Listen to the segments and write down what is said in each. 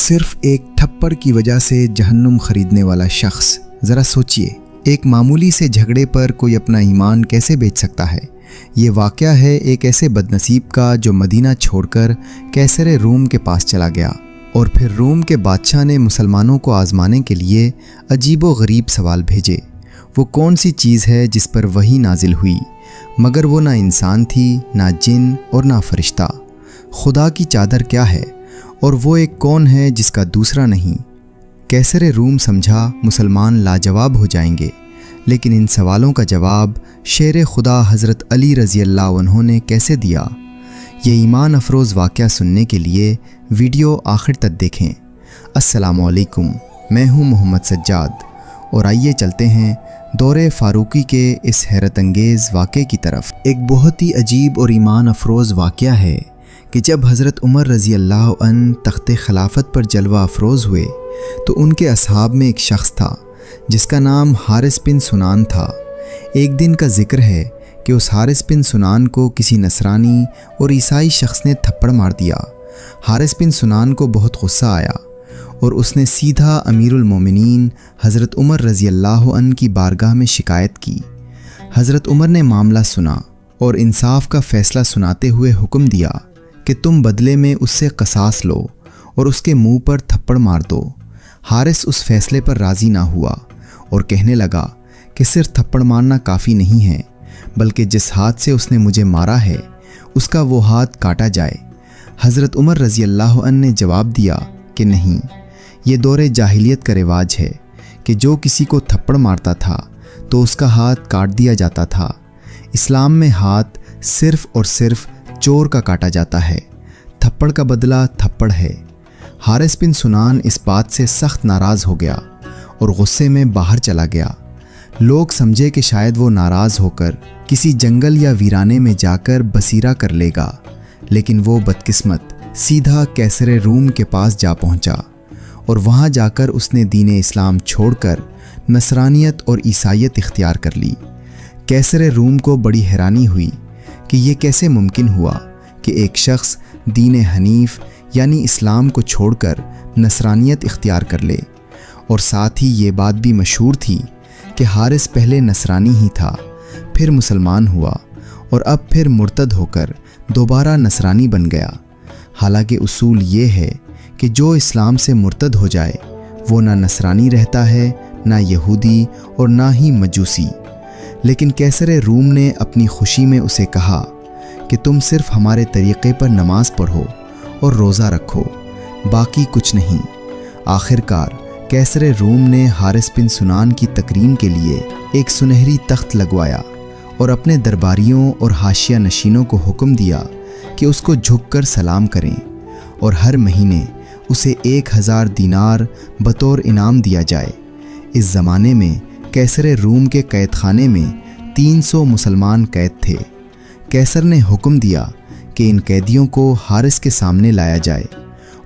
صرف ایک تھپڑ کی وجہ سے جہنم خریدنے والا شخص، ذرا سوچئے ایک معمولی سے جھگڑے پر کوئی اپنا ایمان کیسے بیچ سکتا ہے۔ یہ واقعہ ہے ایک ایسے بد نصیب کا جو مدینہ چھوڑ کر قیصر روم کے پاس چلا گیا، اور پھر روم کے بادشاہ نے مسلمانوں کو آزمانے کے لیے عجیب و غریب سوال بھیجے۔ وہ کون سی چیز ہے جس پر وحی نازل ہوئی، مگر وہ نہ انسان تھی، نہ جن اور نہ فرشتہ۔ خدا کی چادر کیا ہے، اور وہ ایک کون ہے جس کا دوسرا نہیں۔ قیصر روم سمجھا مسلمان لاجواب ہو جائیں گے، لیکن ان سوالوں کا جواب شیر خدا حضرت علی رضی اللہ عنہ نے کیسے دیا؟ یہ ایمان افروز واقعہ سننے کے لیے ویڈیو آخر تک دیکھیں۔ السلام علیکم، میں ہوں محمد سجاد، اور آئیے چلتے ہیں دور فاروقی کے اس حیرت انگیز واقعے کی طرف۔ ایک بہت ہی عجیب اور ایمان افروز واقعہ ہے کہ جب حضرت عمر رضی اللہ عنہ تخت خلافت پر جلوہ افروز ہوئے تو ان کے اصحاب میں ایک شخص تھا جس کا نام حارث بن سنان تھا۔ ایک دن کا ذکر ہے کہ اس حارث بن سنان کو کسی نصرانی اور عیسائی شخص نے تھپڑ مار دیا۔ حارث بن سنان کو بہت غصہ آیا اور اس نے سیدھا امیر المومنین حضرت عمر رضی اللہ عنہ کی بارگاہ میں شکایت کی۔ حضرت عمر نے معاملہ سنا اور انصاف کا فیصلہ سناتے ہوئے حکم دیا کہ تم بدلے میں اس سے قصاص لو اور اس کے منہ پر تھپڑ مار دو۔ حارث اس فیصلے پر راضی نہ ہوا اور کہنے لگا کہ صرف تھپڑ مارنا کافی نہیں ہے، بلکہ جس ہاتھ سے اس نے مجھے مارا ہے اس کا وہ ہاتھ کاٹا جائے۔ حضرت عمر رضی اللہ عنہ نے جواب دیا کہ نہیں، یہ دور جاہلیت کا رواج ہے کہ جو کسی کو تھپڑ مارتا تھا تو اس کا ہاتھ کاٹ دیا جاتا تھا۔ اسلام میں ہاتھ صرف اور صرف چور کا کاٹا جاتا ہے، تھپڑ کا بدلہ تھپڑ ہے۔ حارث بن سنان اس بات سے سخت ناراض ہو گیا اور غصے میں باہر چلا گیا۔ لوگ سمجھے کہ شاید وہ ناراض ہو کر کسی جنگل یا ویرانے میں جا کر بصیرہ کر لے گا، لیکن وہ بدقسمت سیدھا قیصر روم کے پاس جا پہنچا، اور وہاں جا کر اس نے دین اسلام چھوڑ کر نصرانیت اور عیسائیت اختیار کر لی۔ قیصر روم کو بڑی حیرانی ہوئی کہ یہ کیسے ممکن ہوا کہ ایک شخص دین حنیف یعنی اسلام کو چھوڑ کر نصرانیت اختیار کر لے، اور ساتھ ہی یہ بات بھی مشہور تھی کہ حارث پہلے نصرانی ہی تھا، پھر مسلمان ہوا اور اب پھر مرتد ہو کر دوبارہ نصرانی بن گیا۔ حالانکہ اصول یہ ہے کہ جو اسلام سے مرتد ہو جائے وہ نہ نصرانی رہتا ہے، نہ یہودی اور نہ ہی مجوسی۔ لیکن قیصر روم نے اپنی خوشی میں اسے کہا کہ تم صرف ہمارے طریقے پر نماز پڑھو اور روزہ رکھو، باقی کچھ نہیں۔ آخر کار قیصر روم نے حارث بن سنان کی تکریم کے لیے ایک سنہری تخت لگوایا اور اپنے درباریوں اور حاشیہ نشینوں کو حکم دیا کہ اس کو جھک کر سلام کریں، اور ہر مہینے اسے 1000 دینار بطور انعام دیا جائے۔ اس زمانے میں قیصر روم کے قید خانے میں 300 مسلمان قید تھے۔ قیصر نے حکم دیا کہ ان قیدیوں کو حارث کے سامنے لایا جائے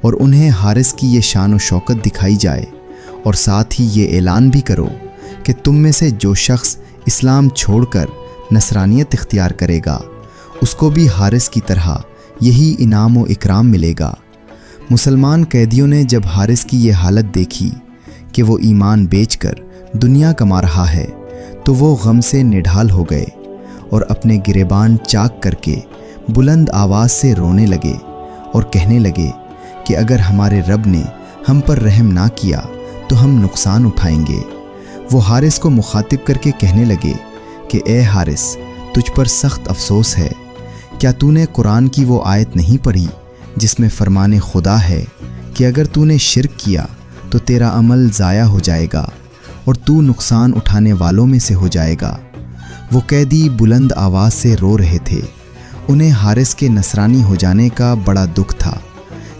اور انہیں حارث کی یہ شان و شوکت دکھائی جائے، اور ساتھ ہی یہ اعلان بھی کرو کہ تم میں سے جو شخص اسلام چھوڑ کر نصرانیت اختیار کرے گا اس کو بھی حارث کی طرح یہی انعام و اکرام ملے گا۔ مسلمان قیدیوں نے جب حارث کی یہ حالت دیکھی کہ وہ ایمان بیچ کر دنیا کما رہا ہے تو وہ غم سے نڈھال ہو گئے اور اپنے گریبان چاک کر کے بلند آواز سے رونے لگے اور کہنے لگے کہ اگر ہمارے رب نے ہم پر رحم نہ کیا تو ہم نقصان اٹھائیں گے۔ وہ حارث کو مخاطب کر کے کہنے لگے کہ اے حارث، تجھ پر سخت افسوس ہے، کیا تو نے قرآن کی وہ آیت نہیں پڑھی جس میں فرمان خدا ہے کہ اگر تو نے شرک کیا تو تیرا عمل ضائع ہو جائے گا اور تو نقصان اٹھانے والوں میں سے ہو جائے گا۔ وہ قیدی بلند آواز سے رو رہے تھے، انہیں حارث کے نصرانی ہو جانے کا بڑا دکھ تھا۔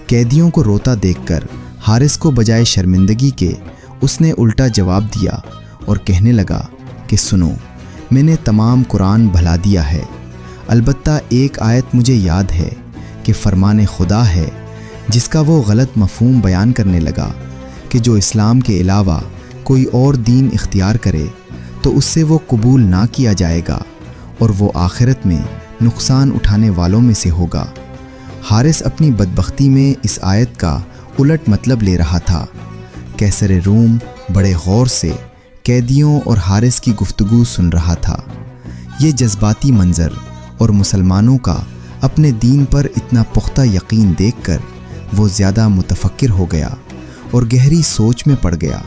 قیدیوں کو روتا دیکھ کر حارث کو بجائے شرمندگی کے اس نے الٹا جواب دیا اور کہنے لگا کہ سنو، میں نے تمام قرآن بھلا دیا ہے، البتہ ایک آیت مجھے یاد ہے کہ فرمان خدا ہے، جس کا وہ غلط مفہوم بیان کرنے لگا کہ جو اسلام کے علاوہ کوئی اور دین اختیار کرے تو اس سے وہ قبول نہ کیا جائے گا اور وہ آخرت میں نقصان اٹھانے والوں میں سے ہوگا۔ حارث اپنی بدبختی میں اس آیت کا الٹ مطلب لے رہا تھا۔ قیصر روم بڑے غور سے قیدیوں اور حارث کی گفتگو سن رہا تھا۔ یہ جذباتی منظر اور مسلمانوں کا اپنے دین پر اتنا پختہ یقین دیکھ کر وہ زیادہ متفکر ہو گیا اور گہری سوچ میں پڑ گیا۔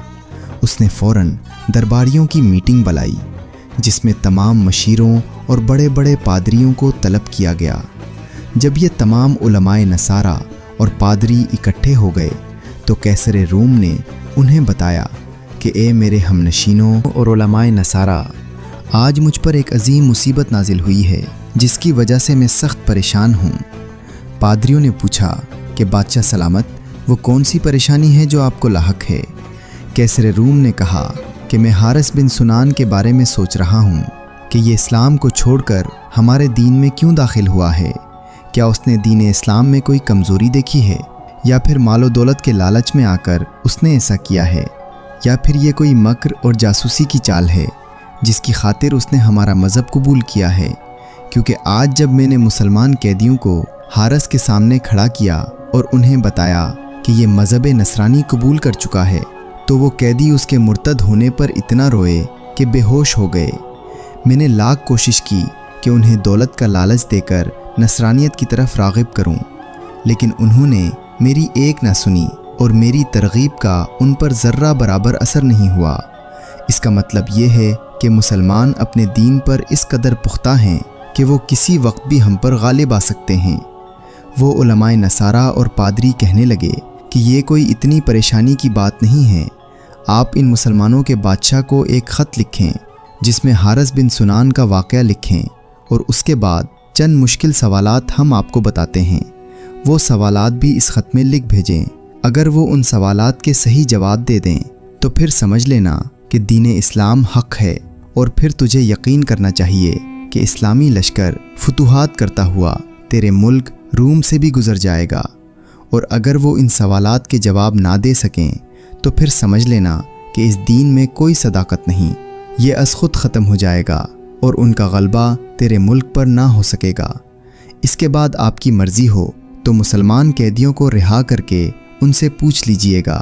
اس نے فوراً درباریوں کی میٹنگ بلائی جس میں تمام مشیروں اور بڑے بڑے پادریوں کو طلب کیا گیا۔ جب یہ تمام علماء نصارہ اور پادری اکٹھے ہو گئے تو قیصر روم نے انہیں بتایا کہ اے میرے ہمنشینوں اور علماء نصارہ، آج مجھ پر ایک عظیم مصیبت نازل ہوئی ہے جس کی وجہ سے میں سخت پریشان ہوں۔ پادریوں نے پوچھا کہ بادشاہ سلامت، وہ کون سی پریشانی ہے جو آپ کو لاحق ہے؟ قیصر روم نے کہا کہ میں حارث بن سنان کے بارے میں سوچ رہا ہوں کہ یہ اسلام کو چھوڑ کر ہمارے دین میں کیوں داخل ہوا ہے۔ کیا اس نے دین اسلام میں کوئی کمزوری دیکھی ہے، یا پھر مال و دولت کے لالچ میں آ کر اس نے ایسا کیا ہے، یا پھر یہ کوئی مکر اور جاسوسی کی چال ہے جس کی خاطر اس نے ہمارا مذہب قبول کیا ہے؟ کیونکہ آج جب میں نے مسلمان قیدیوں کو حارث کے سامنے کھڑا کیا اور انہیں بتایا کہ یہ مذہب نصرانی قبول کر چکا ہے تو وہ قیدی اس کے مرتد ہونے پر اتنا روئے کہ بے ہوش ہو گئے۔ میں نے لاکھ کوشش کی کہ انہیں دولت کا لالچ دے کر نصرانیت کی طرف راغب کروں، لیکن انہوں نے میری ایک نہ سنی اور میری ترغیب کا ان پر ذرہ برابر اثر نہیں ہوا۔ اس کا مطلب یہ ہے کہ مسلمان اپنے دین پر اس قدر پختہ ہیں کہ وہ کسی وقت بھی ہم پر غالب آ سکتے ہیں۔ وہ علماء نصارہ اور پادری کہنے لگے کہ یہ کوئی اتنی پریشانی کی بات نہیں ہے، آپ ان مسلمانوں کے بادشاہ کو ایک خط لکھیں جس میں حارث بن سنان کا واقعہ لکھیں، اور اس کے بعد چند مشکل سوالات ہم آپ کو بتاتے ہیں، وہ سوالات بھی اس خط میں لکھ بھیجیں۔ اگر وہ ان سوالات کے صحیح جواب دے دیں تو پھر سمجھ لینا کہ دین اسلام حق ہے، اور پھر تجھے یقین کرنا چاہیے کہ اسلامی لشکر فتوحات کرتا ہوا تیرے ملک روم سے بھی گزر جائے گا۔ اور اگر وہ ان سوالات کے جواب نہ دے سکیں تو پھر سمجھ لینا کہ اس دین میں کوئی صداقت نہیں، یہ از خود ختم ہو جائے گا اور ان کا غلبہ تیرے ملک پر نہ ہو سکے گا۔ اس کے بعد آپ کی مرضی ہو تو مسلمان قیدیوں کو رہا کر کے ان سے پوچھ لیجئے گا،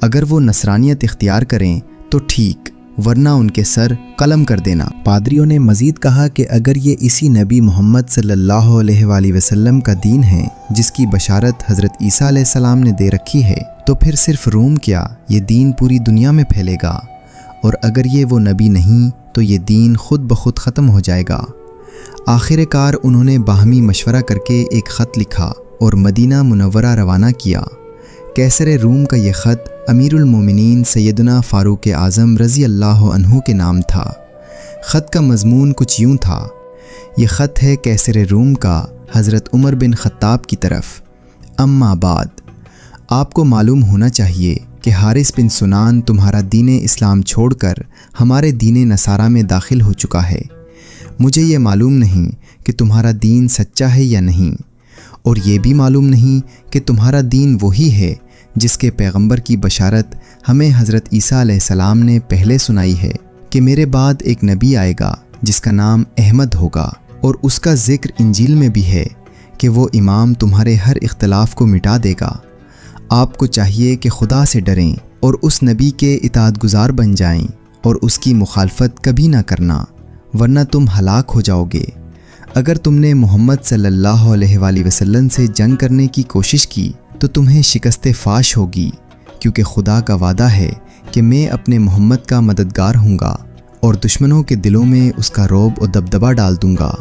اگر وہ نصرانیت اختیار کریں تو ٹھیک، ورنہ ان کے سر قلم کر دینا۔ پادریوں نے مزید کہا کہ اگر یہ اسی نبی محمد صلی اللہ علیہ وآلہ وسلم کا دین ہے جس کی بشارت حضرت عیسیٰ علیہ السلام نے دے رکھی ہے تو پھر صرف روم کیا، یہ دین پوری دنیا میں پھیلے گا، اور اگر یہ وہ نبی نہیں تو یہ دین خود بخود ختم ہو جائے گا۔ آخر کار انہوں نے باہمی مشورہ کر کے ایک خط لکھا اور مدینہ منورہ روانہ کیا۔ قیصر روم کا یہ خط امیر المومنین سیدنا فاروق اعظم رضی اللہ عنہ کے نام تھا۔ خط کا مضمون کچھ یوں تھا: یہ خط ہے قیصر روم کا حضرت عمر بن خطاب کی طرف۔ اما بعد، آپ کو معلوم ہونا چاہیے کہ حارث بن سنان تمہارا دین اسلام چھوڑ کر ہمارے دین نصارہ میں داخل ہو چکا ہے۔ مجھے یہ معلوم نہیں کہ تمہارا دین سچا ہے یا نہیں، اور یہ بھی معلوم نہیں کہ تمہارا دین وہی ہے جس کے پیغمبر کی بشارت ہمیں حضرت عیسیٰ علیہ السلام نے پہلے سنائی ہے کہ میرے بعد ایک نبی آئے گا جس کا نام احمد ہوگا، اور اس کا ذکر انجیل میں بھی ہے کہ وہ امام تمہارے ہر اختلاف کو مٹا دے گا۔ آپ کو چاہیے کہ خدا سے ڈریں اور اس نبی کے اطاعت گزار بن جائیں اور اس کی مخالفت کبھی نہ کرنا، ورنہ تم ہلاک ہو جاؤ گے۔ اگر تم نے محمد صلی اللہ علیہ وآلہ وسلم سے جنگ کرنے کی کوشش کی تو تمہیں شکست فاش ہوگی، کیونکہ خدا کا وعدہ ہے کہ میں اپنے محمد کا مددگار ہوں گا اور دشمنوں کے دلوں میں اس کا رعب و دبدبہ ڈال دوں گا۔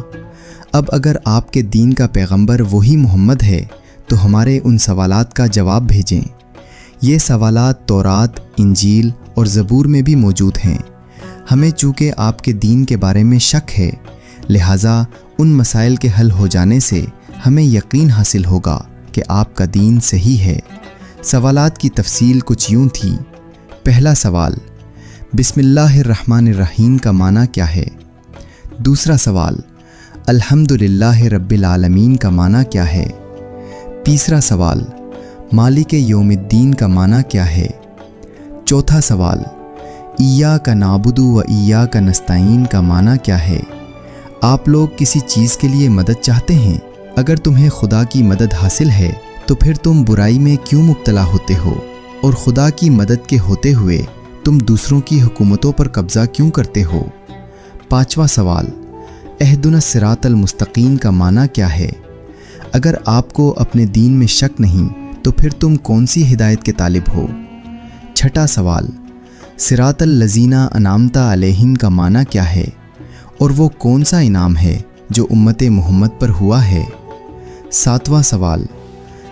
اب اگر آپ کے دین کا پیغمبر وہی محمد ہے تو ہمارے ان سوالات کا جواب بھیجیں۔ یہ سوالات تورات، انجیل اور زبور میں بھی موجود ہیں۔ ہمیں چونکہ آپ کے دین کے بارے میں شک ہے، لہٰذا ان مسائل کے حل ہو جانے سے ہمیں یقین حاصل ہوگا کہ آپ کا دین صحیح ہے۔ سوالات کی تفصیل کچھ یوں تھی: پہلا سوال، بسم اللہ الرحمن الرحیم کا معنی کیا ہے؟ دوسرا سوال، الحمدللہ رب العالمین کا معنی کیا ہے؟ تیسرا سوال، مالک یوم الدین کا معنی کیا ہے؟ چوتھا سوال، ایاک نعبد و ایاک نستعین کا معنی کیا ہے؟ آپ لوگ کسی چیز کے لیے مدد چاہتے ہیں؟ اگر تمہیں خدا کی مدد حاصل ہے تو پھر تم برائی میں کیوں مبتلا ہوتے ہو؟ اور خدا کی مدد کے ہوتے ہوئے تم دوسروں کی حکومتوں پر قبضہ کیوں کرتے ہو؟ 5واں سوال، اہدنا الصراط المستقیم کا معنی کیا ہے؟ اگر آپ کو اپنے دین میں شک نہیں تو پھر تم کون سی ہدایت کے طالب ہو؟ 6واں سوال، صراط الذین انعمت علیہم کا معنی کیا ہے اور وہ کون سا انعام ہے جو امت محمد پر ہوا ہے؟ 7واں سوال،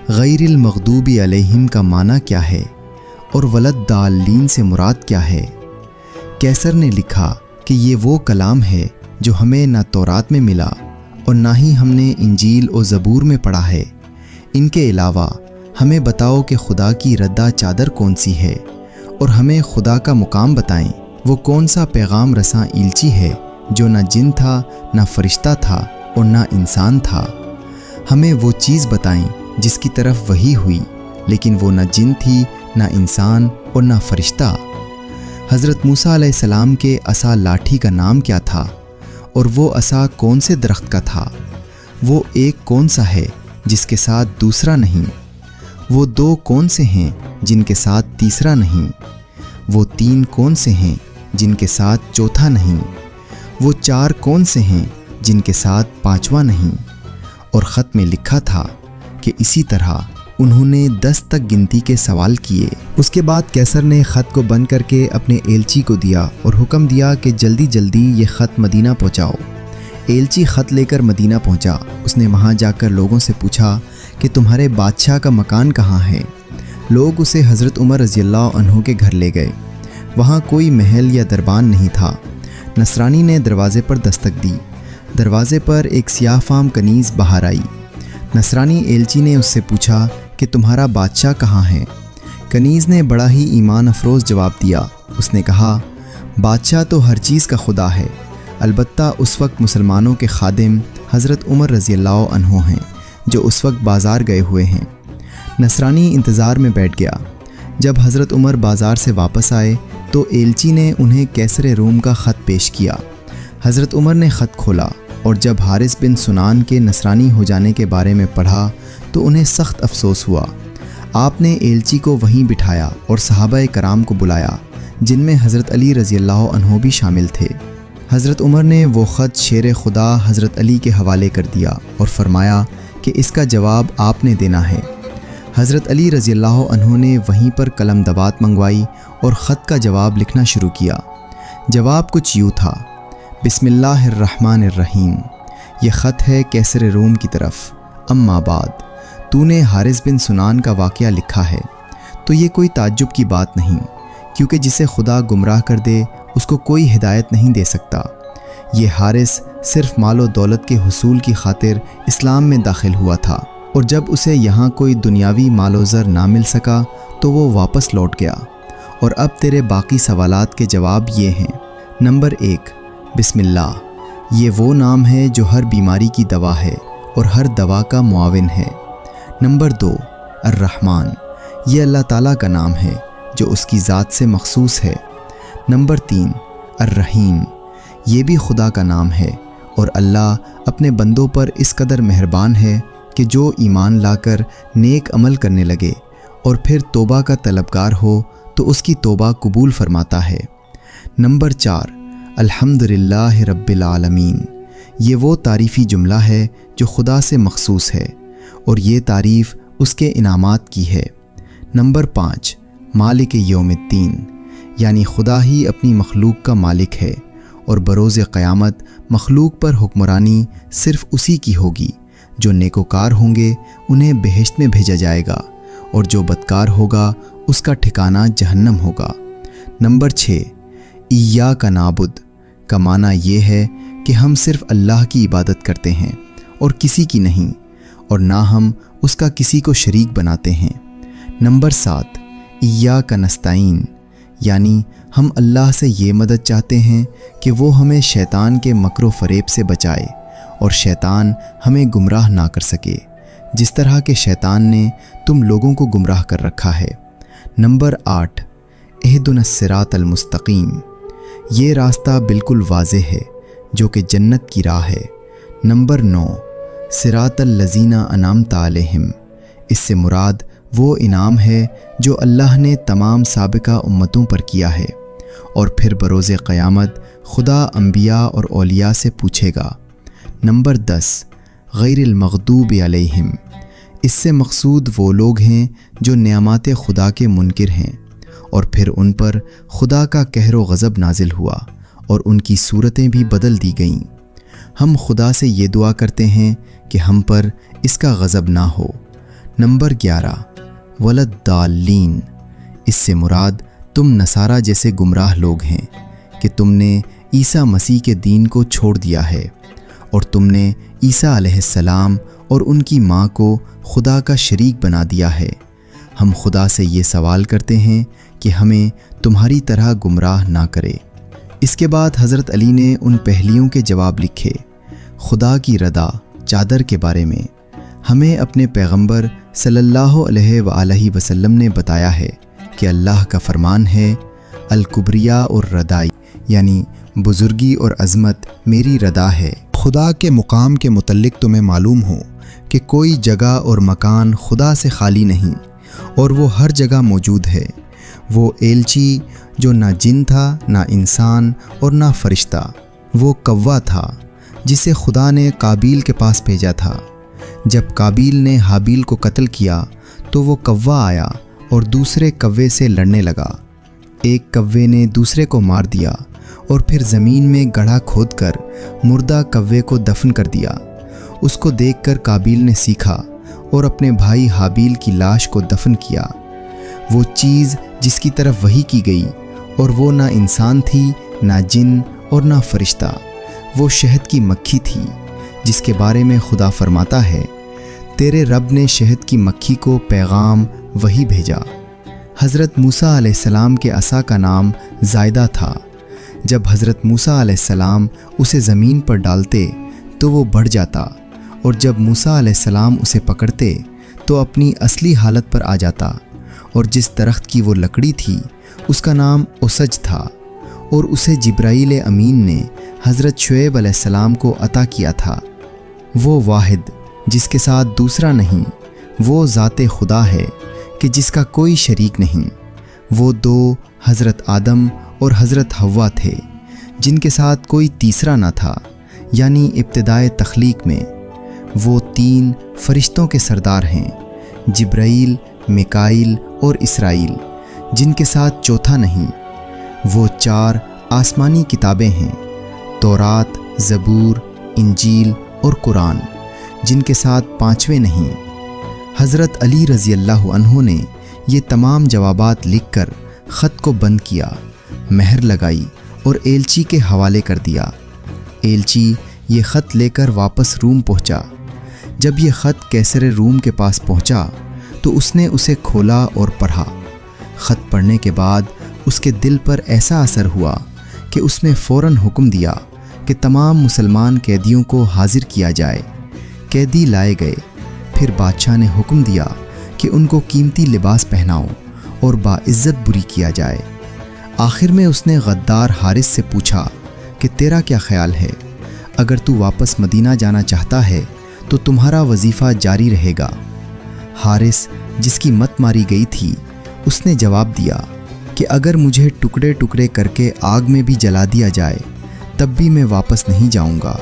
غیر المغضوب علیہم کا معنی کیا ہے اور ولدالین سے مراد کیا ہے؟ کیسر نے لکھا کہ یہ وہ کلام ہے جو ہمیں نہ تورات میں ملا اور نہ ہی ہم نے انجیل و زبور میں پڑھا ہے۔ ان کے علاوہ ہمیں بتاؤ کہ خدا کی ردہ چادر کون سی ہے اور ہمیں خدا کا مقام بتائیں، وہ کون سا پیغام رساں ایلچی ہے جو نہ جن تھا نہ فرشتہ تھا اور نہ انسان تھا۔ ہمیں وہ چیز بتائیں جس کی طرف وحی ہوئی لیکن وہ نہ جن تھی نہ انسان اور نہ فرشتہ۔ حضرت موسیٰ علیہ السلام کے عصا لاٹھی کا نام کیا تھا اور وہ عصا کون سے درخت کا تھا؟ وہ ایک کون سا ہے جس کے ساتھ دوسرا نہیں؟ وہ 2 کون سے ہیں جن کے ساتھ تیسرا نہیں؟ وہ 3 کون سے ہیں جن کے ساتھ چوتھا نہیں؟ وہ 4 کون سے ہیں جن کے ساتھ 5واں نہیں؟ اور خط میں لکھا تھا کہ اسی طرح انہوں نے 10 تک گنتی کے سوال کیے۔ اس کے بعد کیسر نے خط کو بند کر کے اپنے ایلچی کو دیا اور حکم دیا کہ جلدی جلدی یہ خط مدینہ پہنچاؤ۔ ایلچی خط لے کر مدینہ پہنچا۔ اس نے وہاں جا کر لوگوں سے پوچھا کہ تمہارے بادشاہ کا مکان کہاں ہے؟ لوگ اسے حضرت عمر رضی اللہ عنہ کے گھر لے گئے۔ وہاں کوئی محل یا دربان نہیں تھا۔ نصرانی نے دروازے پر دستک دی۔ دروازے پر ایک سیاہ فام کنیز باہر آئی۔ نصرانی ایلچی نے اس سے پوچھا کہ تمہارا بادشاہ کہاں ہے؟ کنیز نے بڑا ہی ایمان افروز جواب دیا۔ اس نے کہا، بادشاہ تو ہر چیز کا خدا ہے، البتہ اس وقت مسلمانوں کے خادم حضرت عمر رضی اللہ عنہ ہیں جو اس وقت بازار گئے ہوئے ہیں۔ نصرانی انتظار میں بیٹھ گیا۔ جب حضرت عمر بازار سے واپس آئے تو ایلچی نے انہیں کیسر روم کا خط پیش کیا۔ حضرت عمر نے خط کھولا اور جب حارث بن سنان کے نصرانی ہو جانے کے بارے میں پڑھا تو انہیں سخت افسوس ہوا۔ آپ نے ایلچی کو وہیں بٹھایا اور صحابہ کرام کو بلایا جن میں حضرت علی رضی اللہ عنہ بھی شامل تھے۔ حضرت عمر نے وہ خط شیر خدا حضرت علی کے حوالے کر دیا اور فرمایا کہ اس کا جواب آپ نے دینا ہے۔ حضرت علی رضی اللہ عنہ نے وہیں پر قلم دوات منگوائی اور خط کا جواب لکھنا شروع کیا۔ جواب کچھ یوں تھا، بسم اللہ الرحمن الرحیم، یہ خط ہے کیسر روم کی طرف۔ اما بعد، تو نے حارث بن سنان کا واقعہ لکھا ہے تو یہ کوئی تعجب کی بات نہیں، کیونکہ جسے خدا گمراہ کر دے اس کو کوئی ہدایت نہیں دے سکتا۔ یہ حارث صرف مال و دولت کے حصول کی خاطر اسلام میں داخل ہوا تھا، اور جب اسے یہاں کوئی دنیاوی مال و زر نہ مل سکا تو وہ واپس لوٹ گیا۔ اور اب تیرے باقی سوالات کے جواب یہ ہیں۔ نمبر 1، بسم اللہ، یہ وہ نام ہے جو ہر بیماری کی دوا ہے اور ہر دوا کا معاون ہے۔ نمبر 2، الرحمن، یہ اللہ تعالیٰ کا نام ہے جو اس کی ذات سے مخصوص ہے۔ نمبر 3، الرحیم، یہ بھی خدا کا نام ہے اور اللہ اپنے بندوں پر اس قدر مہربان ہے کہ جو ایمان لا کر نیک عمل کرنے لگے اور پھر توبہ کا طلبگار ہو تو اس کی توبہ قبول فرماتا ہے۔ نمبر 4، الحمدللہ رب العالمین، یہ وہ تعریفی جملہ ہے جو خدا سے مخصوص ہے اور یہ تعریف اس کے انعامات کی ہے۔ نمبر 5، مالک یوم الدین، یعنی خدا ہی اپنی مخلوق کا مالک ہے اور بروز قیامت مخلوق پر حکمرانی صرف اسی کی ہوگی۔ جو نیکوکار ہوں گے انہیں بہشت میں بھیجا جائے گا اور جو بدکار ہوگا اس کا ٹھکانہ جہنم ہوگا۔ نمبر 6، ایاک نعبد کا معنی یہ ہے کہ ہم صرف اللہ کی عبادت کرتے ہیں اور کسی کی نہیں، اور نہ ہم اس کا کسی کو شریک بناتے ہیں۔ نمبر 7، ایاک نستعین، یعنی ہم اللہ سے یہ مدد چاہتے ہیں کہ وہ ہمیں شیطان کے مکر و فریب سے بچائے اور شیطان ہمیں گمراہ نہ کر سکے، جس طرح کہ شیطان نے تم لوگوں کو گمراہ کر رکھا ہے۔ نمبر 8، اہدنا الصراط المستقیم، یہ راستہ بالکل واضح ہے جو کہ جنت کی راہ ہے۔ نمبر 9، صراط الذین انعمت علیہم، اس سے مراد وہ انعام ہے جو اللہ نے تمام سابقہ امتوں پر کیا ہے، اور پھر بروز قیامت خدا انبیاء اور اولیاء سے پوچھے گا۔ نمبر 10، غیر المغضوب علیہم۔ اس سے مقصود وہ لوگ ہیں جو نعمات خدا کے منکر ہیں، اور پھر ان پر خدا کا قہر و غضب نازل ہوا اور ان کی صورتیں بھی بدل دی گئیں۔ ہم خدا سے یہ دعا کرتے ہیں کہ ہم پر اس کا غضب نہ ہو۔ نمبر 11، ولدالین۔ اس سے مراد تم نصارہ جیسے گمراہ لوگ ہیں کہ تم نے عیسیٰ مسیح کے دین کو چھوڑ دیا ہے، اور تم نے عیسیٰ علیہ السلام اور ان کی ماں کو خدا کا شریک بنا دیا ہے۔ ہم خدا سے یہ سوال کرتے ہیں کہ ہمیں تمہاری طرح گمراہ نہ کرے۔ اس کے بعد حضرت علی نے ان پہلیوں کے جواب لکھے۔ خدا کی رضا چادر کے بارے میں ہمیں اپنے پیغمبر صلی اللہ علیہ وآلہ وسلم نے بتایا ہے کہ اللہ کا فرمان ہے، الکبریاء اور ردائی، یعنی بزرگی اور عظمت میری رضا ہے۔ خدا کے مقام کے متعلق تمہیں معلوم ہو کہ کوئی جگہ اور مکان خدا سے خالی نہیں، اور وہ ہر جگہ موجود ہے۔ وہ ایلچی جو نہ جن تھا، نہ انسان اور نہ فرشتہ، وہ کوا تھا جسے خدا نے قابیل کے پاس بھیجا تھا۔ جب قابیل نے حابیل کو قتل کیا تو وہ کوا آیا اور دوسرے کوے سے لڑنے لگا۔ ایک کوے نے دوسرے کو مار دیا اور پھر زمین میں گڑھا کھود کر مردہ کوے کو دفن کر دیا۔ اس کو دیکھ کر قابیل نے سیکھا اور اپنے بھائی حابیل کی لاش کو دفن کیا۔ وہ چیز جس کی طرف وحی کی گئی، اور وہ نہ انسان تھی، نہ جن اور نہ فرشتہ، وہ شہد کی مکھی تھی، جس کے بارے میں خدا فرماتا ہے، تیرے رب نے شہد کی مکھی کو پیغام وحی بھیجا۔ حضرت موسیٰ علیہ السلام کے عصا کا نام زائدہ تھا۔ جب حضرت موسیٰ علیہ السلام اسے زمین پر ڈالتے تو وہ بڑھ جاتا، اور جب موسیٰ علیہ السلام اسے پکڑتے تو اپنی اصلی حالت پر آ جاتا، اور جس درخت کی وہ لکڑی تھی اس کا نام اسج تھا، اور اسے جبرائیل امین نے حضرت شعیب علیہ السلام کو عطا کیا تھا۔ وہ واحد جس کے ساتھ دوسرا نہیں، وہ ذات خدا ہے کہ جس کا کوئی شریک نہیں۔ وہ دو حضرت آدم اور حضرت حوا تھے جن کے ساتھ کوئی تیسرا نہ تھا، یعنی ابتدائے تخلیق میں۔ وہ 3 فرشتوں کے سردار ہیں، جبرائیل، میکائیل اور اسرائیل، جن کے ساتھ چوتھا نہیں۔ وہ 4 آسمانی کتابیں ہیں، تورات، زبور، انجیل اور قرآن، جن کے ساتھ 5ویں نہیں۔ حضرت علی رضی اللہ عنہ نے یہ تمام جوابات لکھ کر خط کو بند کیا، مہر لگائی اور ایلچی کے حوالے کر دیا۔ ایلچی یہ خط لے کر واپس روم پہنچا۔ جب یہ خط قیصر روم کے پاس پہنچا تو اس نے اسے کھولا اور پڑھا۔ خط پڑھنے کے بعد اس کے دل پر ایسا اثر ہوا کہ اس نے فوراً حکم دیا کہ تمام مسلمان قیدیوں کو حاضر کیا جائے۔ قیدی لائے گئے۔ پھر بادشاہ نے حکم دیا کہ ان کو قیمتی لباس پہناؤ اور باعزت بری کیا جائے۔ آخر میں اس نے غدار حارث سے پوچھا کہ تیرا کیا خیال ہے؟ اگر تو واپس مدینہ جانا چاہتا ہے تو تمہارا وظیفہ جاری رہے گا۔ حارث جس کی مت ماری گئی تھی، اس نے جواب دیا کہ اگر مجھے ٹکڑے ٹکڑے کر کے آگ میں بھی جلا دیا جائے تب بھی میں واپس نہیں جاؤں گا۔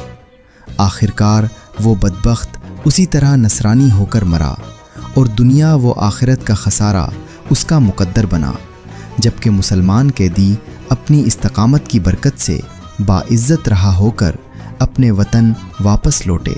آخرکار وہ بدبخت اسی طرح نصرانی ہو کر مرا، اور دنیا و آخرت کا خسارہ اس کا مقدر بنا، جبکہ مسلمان قیدی اپنی استقامت کی برکت سے باعزت رہا ہو کر اپنے وطن واپس لوٹے۔